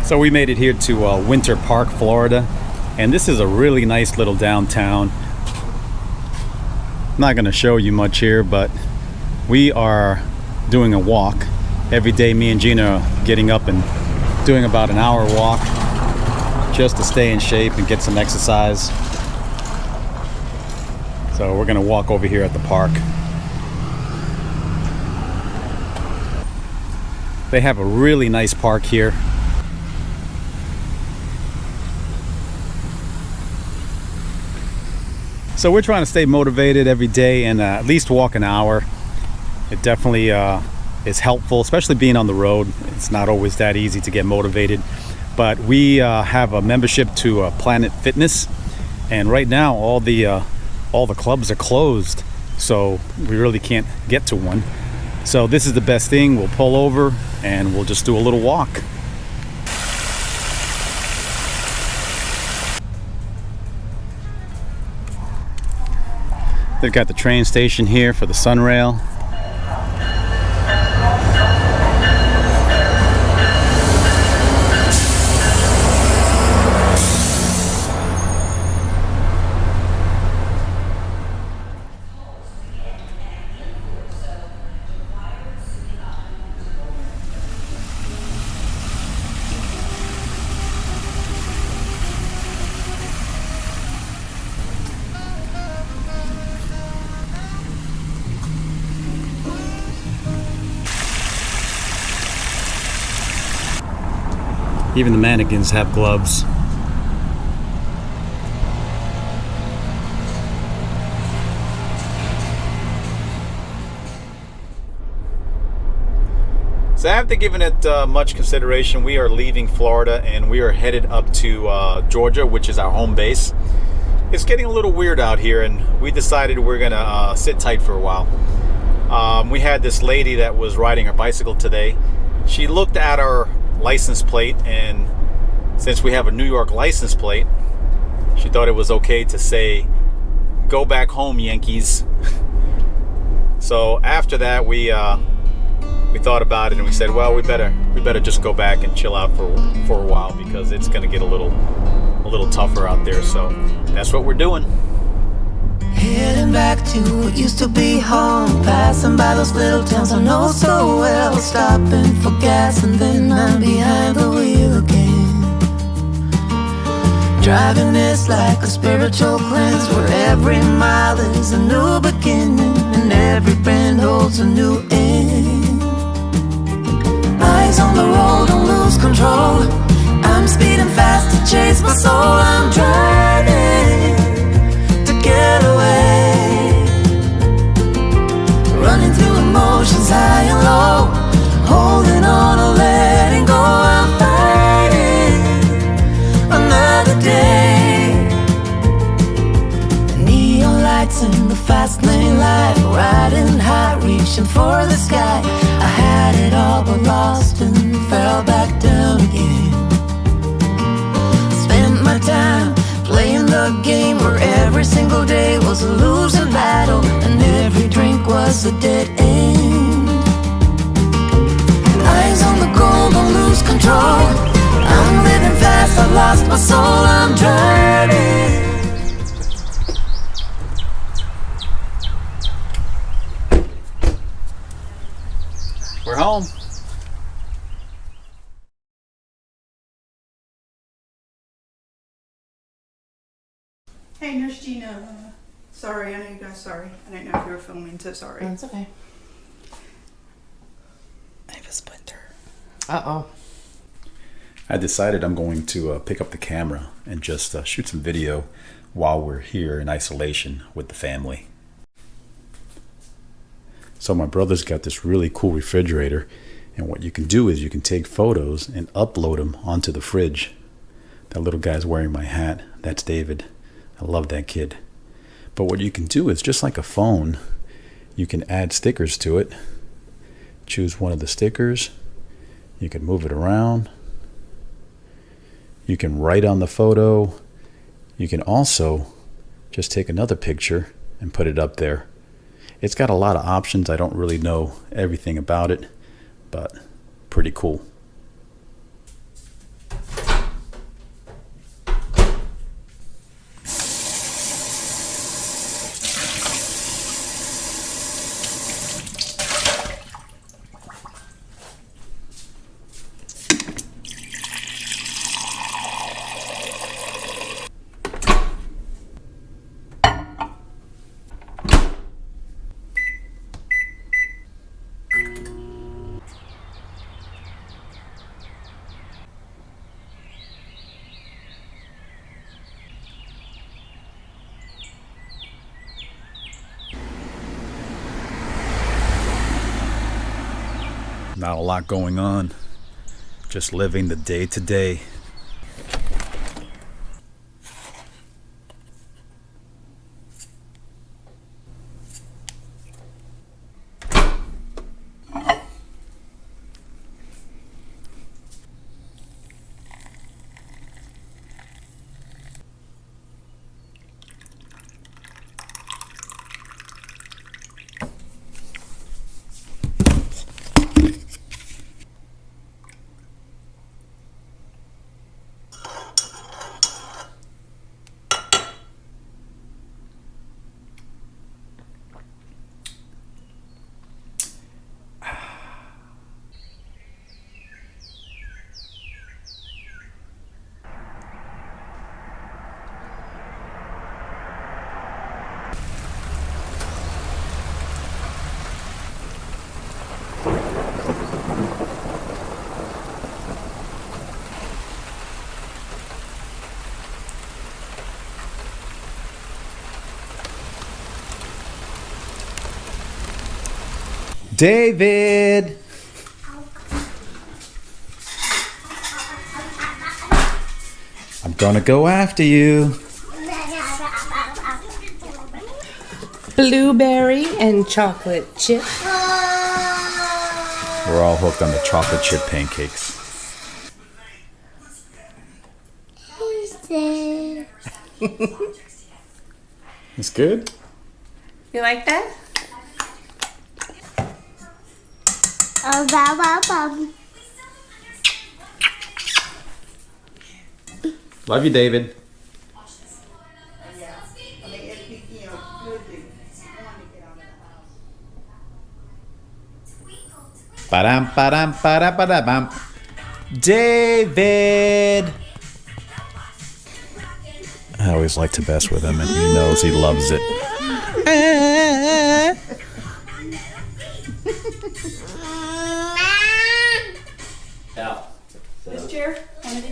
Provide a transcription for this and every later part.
So we made it here to Winter Park, Florida, and this is a really nice little downtown. I'm not going to show you much here, but we are doing a walk every day. Me and Gina are getting up and doing about an hour walk just to stay in shape and get some exercise. So we're going to walk over here at the park. They have a really nice park here. So we're trying to stay motivated every day and at least walk an hour. It definitely is helpful, especially being on the road. It's not always that easy to get motivated. But we have a membership to Planet Fitness, and right now all the clubs are closed, so we really can't get to one. So this is the best thing. We'll pull over and we'll just do a little walk. They've got the train station here for the Sunrail. Even the mannequins have gloves. So after giving it much consideration, we are leaving Florida and we are headed up to Georgia, which is our home base. It's getting a little weird out here, and we decided we're gonna sit tight for a while. We had this lady that was riding her bicycle today. She looked at our license plate, and since we have a New York license plate, she thought it was okay to say, "Go back home, Yankees." So after that, we thought about it and we said, well, we better just go back and chill out for a while, because it's going to get a little tougher out there. So that's what we're doing. Heading back to what used to be home, passing by those little towns I know so well, stopping for gas and then I'm behind the wheel again. Driving is like a spiritual cleanse, where every mile is a new beginning and every bend holds a new end. Eyes on the road, don't lose control. I'm speeding fast to chase my soul. I'm driving to get away, running through emotions high and low, holding on or letting go. I'm fighting another day. The neon lights in the fast lane life, riding high, reaching for the sky. I had it all but lost and fell back down again. Spent my time playing the game, where every single day was a losing battle and every drink was a dead end. Eyes on the goal, don't lose control. I'm living fast, I've lost my soul. I'm driving. We're home. Hey, Nurse Gina. Sorry, I know you guys. Sorry, I didn't know if you were filming. So sorry. That's okay. I have a splinter. Uh-oh. I decided I'm going to pick up the camera and just shoot some video while we're here in isolation with the family. So my brother's got this really cool refrigerator, and what you can do is you can take photos and upload them onto the fridge. That little guy's wearing my hat. That's David. I love that kid. But what you can do is, just like a phone, you can add stickers to it. Choose one of the stickers. You can move it around. You can write on the photo. You can also just take another picture and put it up there. It's got a lot of options. I don't really know everything about it, but pretty cool. Not a lot going on. Just living the day to day. David! I'm gonna go after you. Blueberry and chocolate chip. We're all hooked on the chocolate chip pancakes. It's good? You like that? Love you, David. Ba-dam, ba-dam, ba-dam, ba-dam. David! I always like to mess with him, and he knows he loves it. This chair?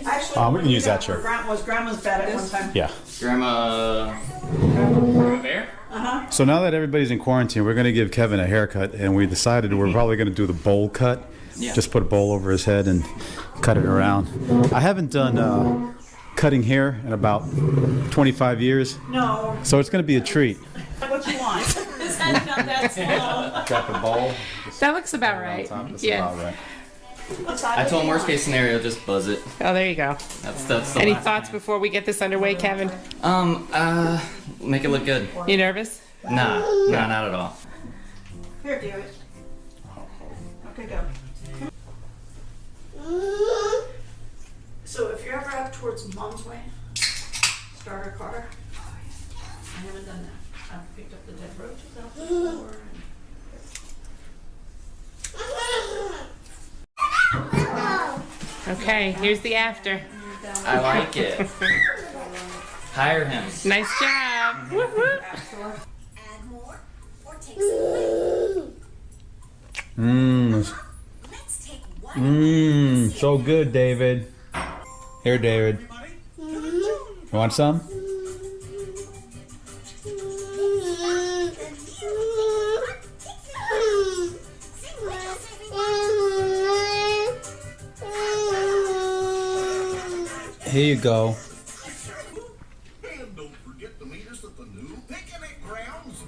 Actually, We can use that chair. Was Grandma's bed at one time. Yeah. Grandma Bear? So now that everybody's in quarantine, we're going to give Kevin a haircut, and we decided we're probably going to do the bowl cut. Yeah. Just put a bowl over his head and cut it around. I haven't done cutting hair in about 25 years, No, so it's going to be a treat. what you want? His head's not that small. Got the bowl. That looks about right. Yeah. right. I told him worst case snenario, just buzz it. Oh, there you go. That's the Any last thoughts before we get this underway, Kevin? make it look good. You nervous? Nah, not at all. Here, do it. Okay, go. So if you're ever up towards Mom's Way, start a car. I haven't done that. I've picked up the dead roaches out before. Okay, here's the after. I like it. Hire him. Nice job. Woo-hoo. Add more or take some away. Mmm. Let's take one. So good, David. Here, David. You want some? Here you go. And don't forget to meet us at the new picnic grounds.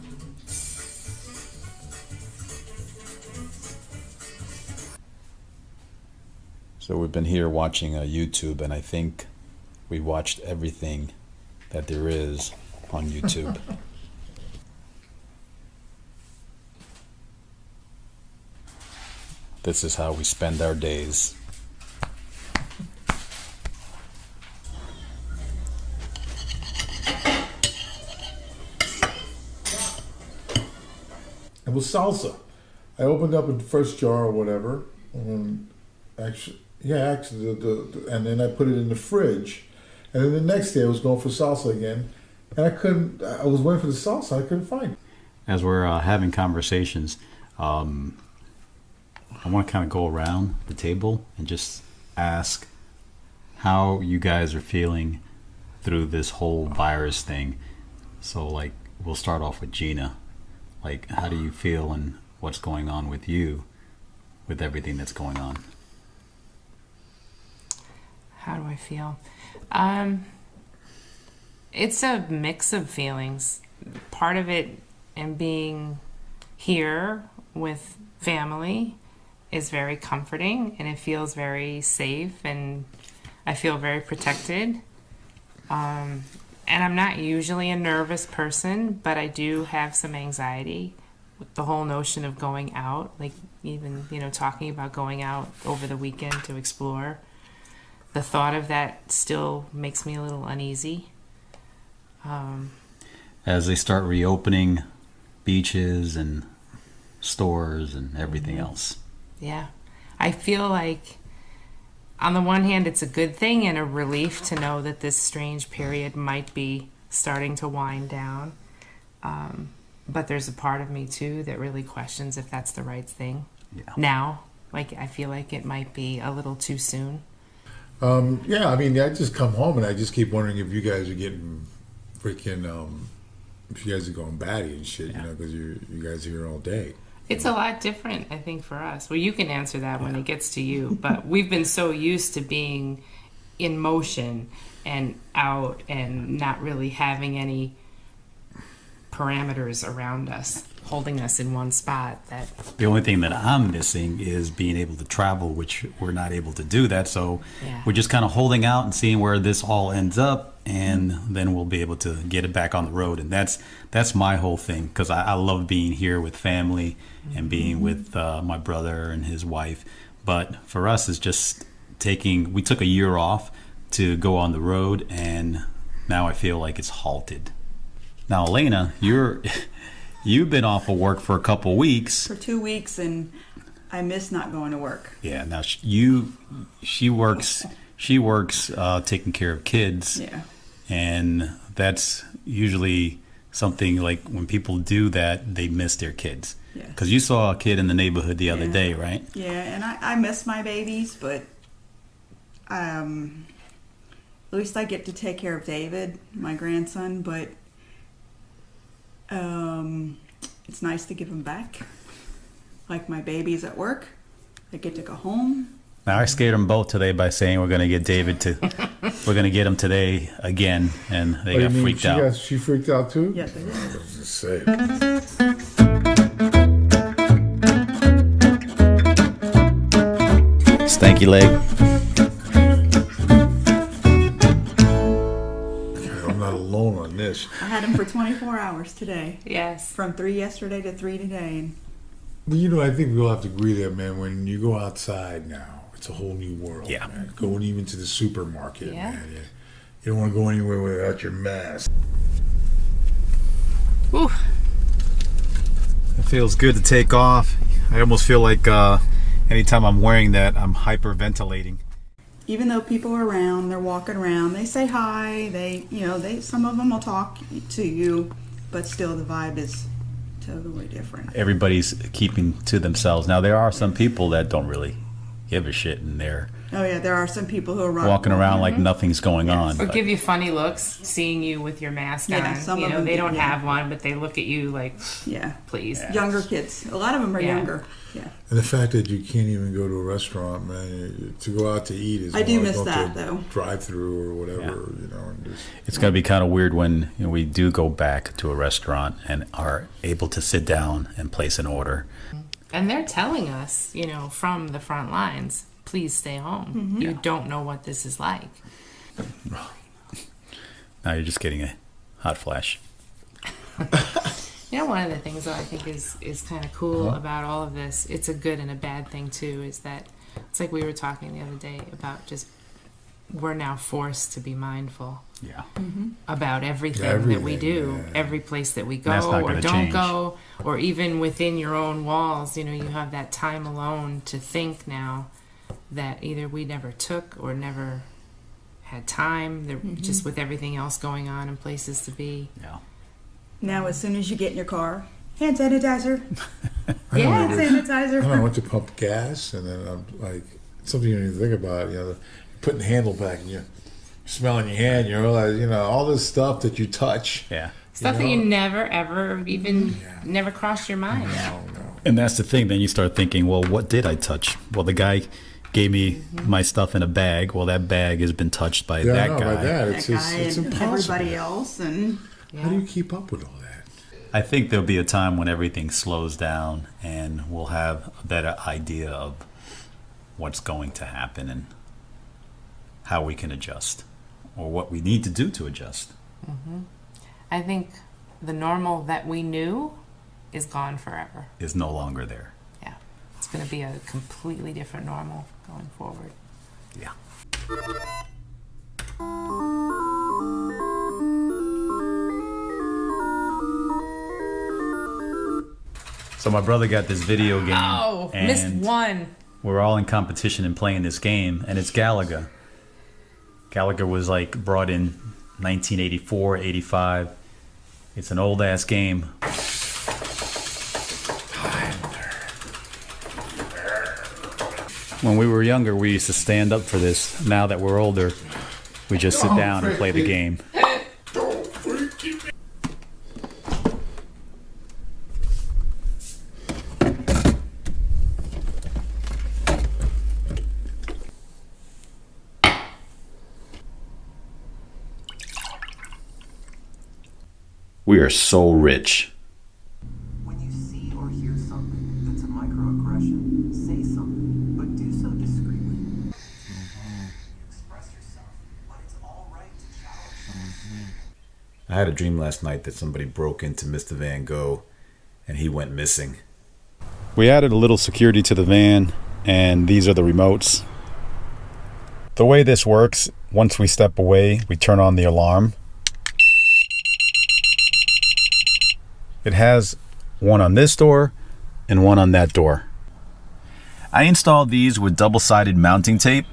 So we've been here watching YouTube, and I think we watched everything that there is on YouTube. This is how we spend our days. It was salsa. I opened up the first jar or whatever, and actually, and then I put it in the fridge. And then the next day I was going for salsa again, and I was waiting for the salsa, I couldn't find it. As we're having conversations, I want to kind of go around the table and just ask how you guys are feeling through this whole virus thing. So, like, we'll start off with Gina. Like, how do you feel and what's going on with you with everything that's going on? How do I feel? It's a mix of feelings. Part of it, and being here with family, is very comforting, and it feels very safe, and I feel very protected. And I'm not usually a nervous person, but I do have some anxiety with the whole notion of going out, like even, talking about going out over the weekend to explore. The thought of that still makes me a little uneasy. As they start reopening beaches and stores and everything else. Yeah. I feel like, on the one hand, it's a good thing and a relief to know that this strange period might be starting to wind down. But there's a part of me, too, that really questions if that's the right thing. Yeah. Now. Like, I feel like it might be a little too soon. Yeah, I mean, I just come home and I just keep wondering if you guys are getting freaking, if you guys are going batty and shit, because you guys are here all day. It's a lot different, I think, for us. Well, you can answer that when it gets to you. But we've been so used to being in motion and out and not really having any parameters around us, holding us in one spot. That The only thing that I'm missing is being able to travel, which we're not able to do that. So we're just kind of holding out and seeing where this all ends up, and then we'll be able to get it back on the road. And that's my whole thing, because I love being here with family and being with my brother and his wife. But for us, it's just we took a year off to go on the road, and now I feel like it's halted. Now, Elena, you've been off of work for a couple weeks. For 2 weeks, and I miss not going to work. Yeah. Now she works taking care of kids. Yeah. And that's usually something like when people do that, they miss their kids. Yeah. Because you saw a kid in the neighborhood the other day, right? Yeah, and I miss my babies, but at least I get to take care of David, my grandson, but it's nice to give him back. Like my baby's at work, I get to go home. Now, I scared them both today by saying we're going to get David we're going to get him today again, and they got freaked out. She freaked out too? Yes, I did. I was just saying. Stanky leg. I'm not alone on this. I had him for 24 hours today. yes. From 3 yesterday to 3 today. And But I think we'll have to agree there, man. When you go outside now, it's a whole new world. Yeah. Man. Going even to the supermarket, Yeah. man. You don't want to go anywhere without your mask. Ooh. It feels good to take off. I almost feel like anytime I'm wearing that, I'm hyperventilating. even though people are around, they're walking around, they say hi, some of them will talk to you, but still the vibe is totally different. Everybody's keeping to themselves. Now, there are some people that don't really give a shit, and they're Oh yeah, there are some people who are walking around like nothing's going on. Or but- give you funny looks, seeing you with your mask Yeah, on. some of them They do, don't yeah. have one, but they look at you like, Yeah, please. younger kids. A lot of them are Yeah. younger. Yeah, And the fact that you can't even go to a restaurant, man, to go out to eat is I do more miss like that, go to though. drive-through or whatever, and just, It's going to be kind of weird when we do go back to a restaurant and are able to sit down and place an order. And they're telling us, from the front lines, please stay home. Mm-hmm. You don't know what this is like. Now you're just getting a hot flash. One of the things that I think is kind of cool about all of this, it's a good and a bad thing too, is that it's like we were talking the other day about just we're now forced to be mindful Yeah. about everything that we do, Everything, yeah. every place that we go That's not or gonna don't change. go, or even within your own walls. You have that time alone to think now that either we never took or never had time, just with everything else going on and places to be. Yeah. now as soon as you get in your car, hand sanitizer. I know, Hand I sanitizer. went to pump gas, and then I'm like, something you don't even think about, putting the handle back, and you're smelling your hand, you realize, all this stuff that you touch. Yeah. Stuff that you never, ever even, Yeah. never crossed your mind. No. And that's the thing. Then you start thinking, well, what did I touch? Well, the guy gave me my stuff in a bag. Well, that bag has been touched by Yeah, that I know, guy. by that. It's, That it's, guy it's and impossible. everybody else, and How do you keep up with all that? I think there'll be a time when everything slows down and we'll have a better idea of what's going to happen and how we can adjust or what we need to do to adjust. I think the normal that we knew is gone forever. Is no longer there. Yeah. It's going to be a completely different normal going forward. Yeah. So my brother got this video game. Oh, missed and one. we're all in competition and playing this game, and it's Galaga. Galaga was like brought in 1984, 85. It's an old ass game. When we were younger, we used to stand up for this. Now that we're older, we just sit down and play the game. We are so rich. When you see or hear something that's a microaggression, say something, but do so discreetly. Express yourself, but it's all right to challenge. I had a dream last night that somebody broke into Mr. Van Gogh and he went missing. We added a little security to the van, and these are the remotes. The way this works, once we step away, we turn on the alarm. It has one on this door and one on that door. I installed these with double-sided mounting tape,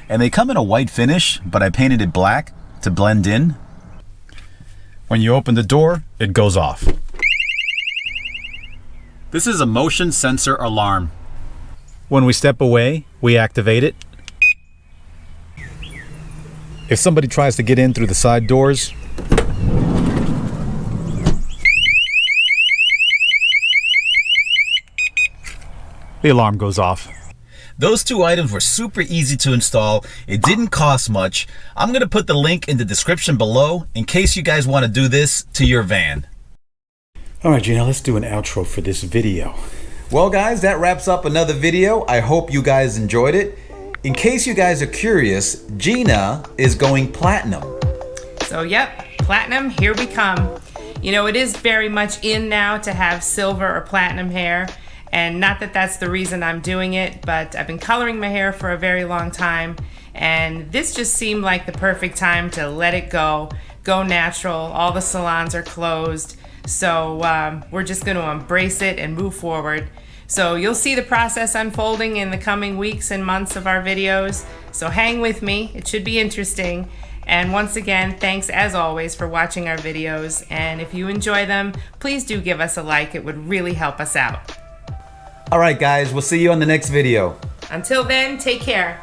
and they come in a white finish, but I painted it black to blend in. When you open the door, it goes off. This is a motion sensor alarm. When we step away, we activate it. If somebody tries to get in through the side doors, the alarm goes off. Those two items were super easy to install. It didn't cost much. I'm going to put the link in the description below in case you guys want to do this to your van. All right, Gina, let's do an outro for this video. Well, guys, that wraps up another video. I hope you guys enjoyed it. In case you guys are curious, Gina is going platinum. So, yep, platinum, here we come. You know, it is very much in now to have silver or platinum hair. And not that that's the reason I'm doing it, but I've been coloring my hair for a very long time. And this just seemed like the perfect time to let it go natural. All the salons are closed. So we're just going to embrace it and move forward. So you'll see the process unfolding in the coming weeks and months of our videos. So hang with me. It should be interesting. And once again, thanks as always for watching our videos. And if you enjoy them, please do give us a like. It would really help us out. All right, guys, we'll see you on the next video. Until then, take care.